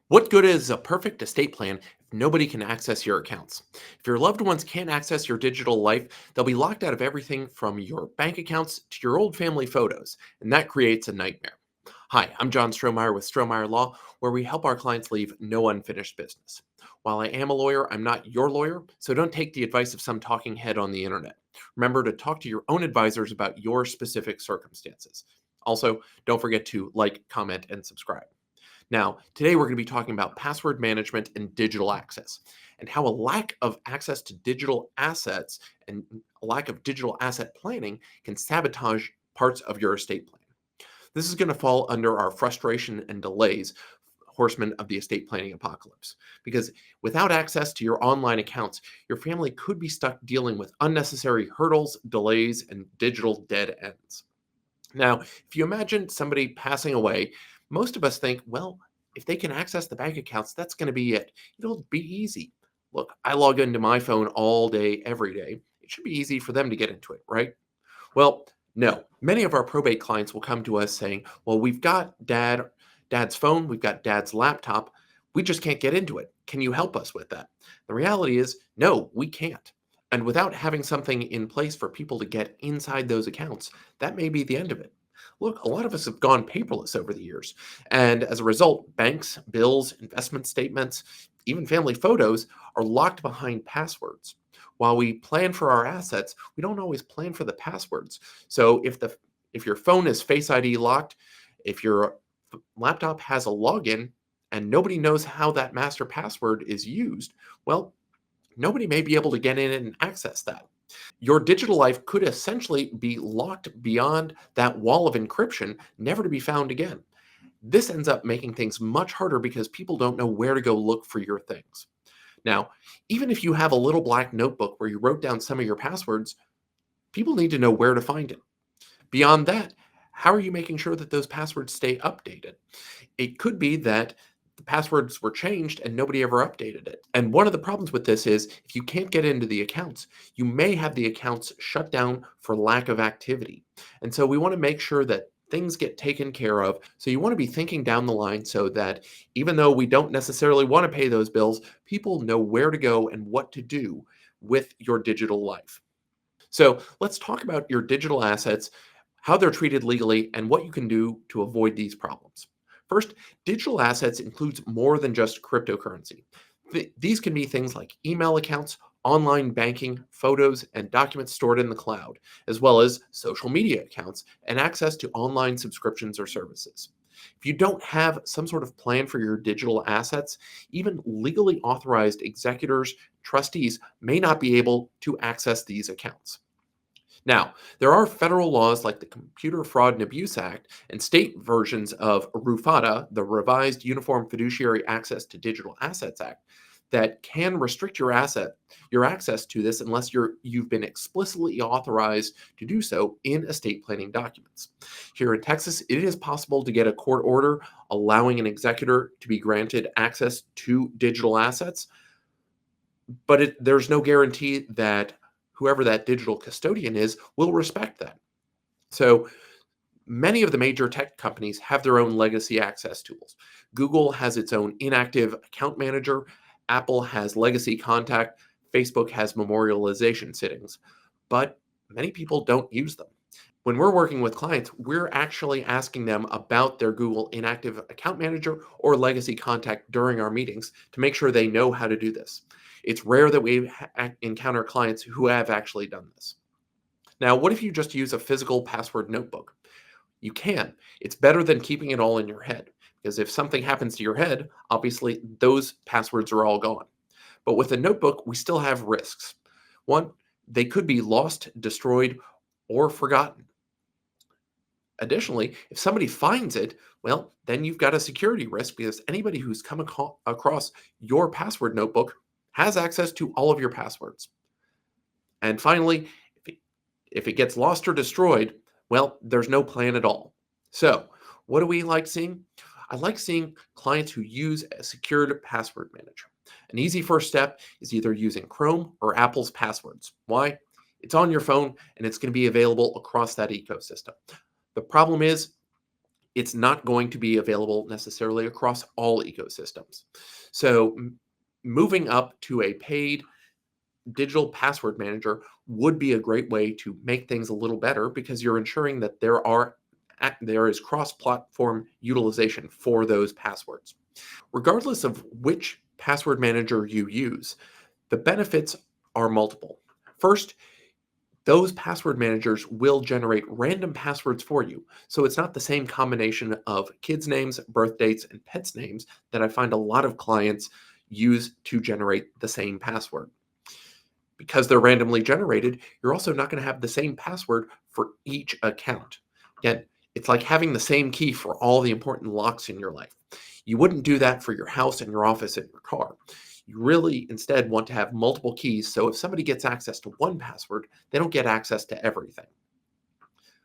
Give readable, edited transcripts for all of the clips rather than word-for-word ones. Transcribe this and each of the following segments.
What good is a perfect estate plan if nobody can access your accounts? If your loved ones can't access your digital life, they'll be locked out of everything from your bank accounts to your old family photos, and that creates a nightmare. Hi, I'm John Strohmeyer with Strohmeyer Law, where we help our clients leave no unfinished business. While I am a lawyer, I'm not your lawyer, so don't take the advice of some talking head on the internet. Remember to talk to your own advisors about your specific circumstances. Also, don't forget to like, comment, and subscribe. Now, today we're going to be talking about password management and digital access, and how a lack of access to digital assets and a lack of digital asset planning can sabotage parts of your estate plan. This is going to fall under our frustration and delays horsemen of the estate planning apocalypse. Because without access to your online accounts, your family could be stuck dealing with unnecessary hurdles, delays, and digital dead ends. Now, if you imagine somebody passing away, most of us think, well, if they can access the bank accounts, that's going to be it. It'll be easy. Look, I log into my phone all day, every day. It should be easy for them to get into it, right? Well, no. Many of our probate clients will come to us saying, well, we've got dad's phone, we've got dad's laptop. We just can't get into it. Can you help us with that? The reality is, no, we can't. And without having something in place for people to get inside those accounts, that may be the end of it. Look, a lot of us have gone paperless over the years. And as a result, banks, bills, investment statements, even family photos are locked behind passwords. While we plan for our assets, we don't always plan for the passwords. So if your phone is Face ID locked, if your laptop has a login and nobody knows how that master password is used, well, nobody may be able to get in and access that. Your digital life could essentially be locked beyond that wall of encryption, never to be found again. This ends up making things much harder because people don't know where to go look for your things. Now, even if you have a little black notebook where you wrote down some of your passwords, people need to know where to find it. Beyond that, how are you making sure that those passwords stay updated? It could be that the passwords were changed and nobody ever updated it. And one of the problems with this is if you can't get into the accounts, you may have the accounts shut down for lack of activity. And so we want to make sure that things get taken care of. So you want to be thinking down the line so that even though we don't necessarily want to pay those bills, people know where to go and what to do with your digital life. So let's talk about your digital assets, how they're treated legally, and what you can do to avoid these problems. First, digital assets includes more than just cryptocurrency. These can be things like email accounts, online banking, photos, and documents stored in the cloud, as well as social media accounts and access to online subscriptions or services. If you don't have some sort of plan for your digital assets, even legally authorized executors, trustees may not be able to access these accounts. Now, there are federal laws like the Computer Fraud and Abuse Act and state versions of RUFADA, the Revised Uniform Fiduciary Access to Digital Assets Act, that can restrict your access to this unless you've been explicitly authorized to do so in estate planning documents. Here in Texas, it is possible to get a court order allowing an executor to be granted access to digital assets, but there's no guarantee that whoever that digital custodian is will respect that. So many of the major tech companies have their own legacy access tools. Google has its own inactive account manager, Apple has legacy contact, Facebook has memorialization settings, but many people don't use them. When we're working with clients, we're actually asking them about their Google inactive account manager or legacy contact during our meetings to make sure they know how to do this. It's rare that we encounter clients who have actually done this. Now, what if you just use a physical password notebook? You can. It's better than keeping it all in your head, because if something happens to your head, obviously those passwords are all gone. But with a notebook, we still have risks. One, they could be lost, destroyed, or forgotten. Additionally, if somebody finds it, well, then you've got a security risk because anybody who's come across your password notebook has access to all of your passwords. And finally, if it gets lost or destroyed, well, there's no plan at all. So, what do we like seeing? I like seeing clients who use a secured password manager. An easy first step is either using Chrome or Apple's passwords. Why? It's on your phone and it's going to be available across that ecosystem. The problem is it's not going to be available necessarily across all ecosystems. So, moving up to a paid digital password manager would be a great way to make things a little better because you're ensuring that there is cross-platform utilization for those passwords. Regardless of which password manager you use, the benefits are multiple. First, those password managers will generate random passwords for you. So it's not the same combination of kids' names, birth dates, and pets' names that I find a lot of clients use to generate the same password. Because they're randomly generated, you're also not going to have the same password for each account. Again, it's like having the same key for all the important locks in your life. You wouldn't do that for your house and your office and your car. You really instead want to have multiple keys so if somebody gets access to one password, they don't get access to everything.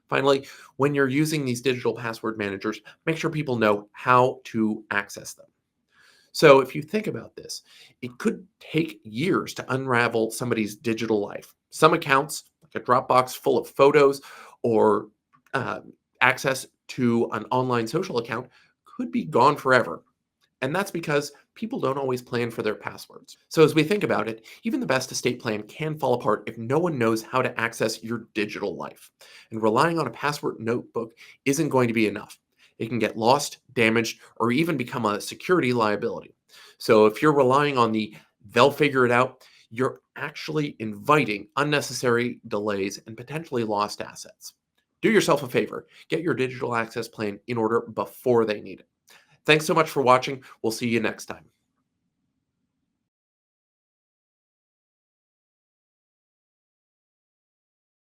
Finally, when you're using these digital password managers, make sure people know how to access them. So if you think about this, it could take years to unravel somebody's digital life. Some accounts, like a Dropbox full of photos or uh, access to an online social account, could be gone forever. And that's because people don't always plan for their passwords. So as we think about it, even the best estate plan can fall apart if no one knows how to access your digital life. And relying on a password notebook isn't going to be enough. It can get lost, damaged, or even become a security liability. So if you're relying on they'll figure it out, you're actually inviting unnecessary delays and potentially lost assets. Do yourself a favor, get your digital access plan in order before they need it. Thanks so much for watching. We'll see you next time.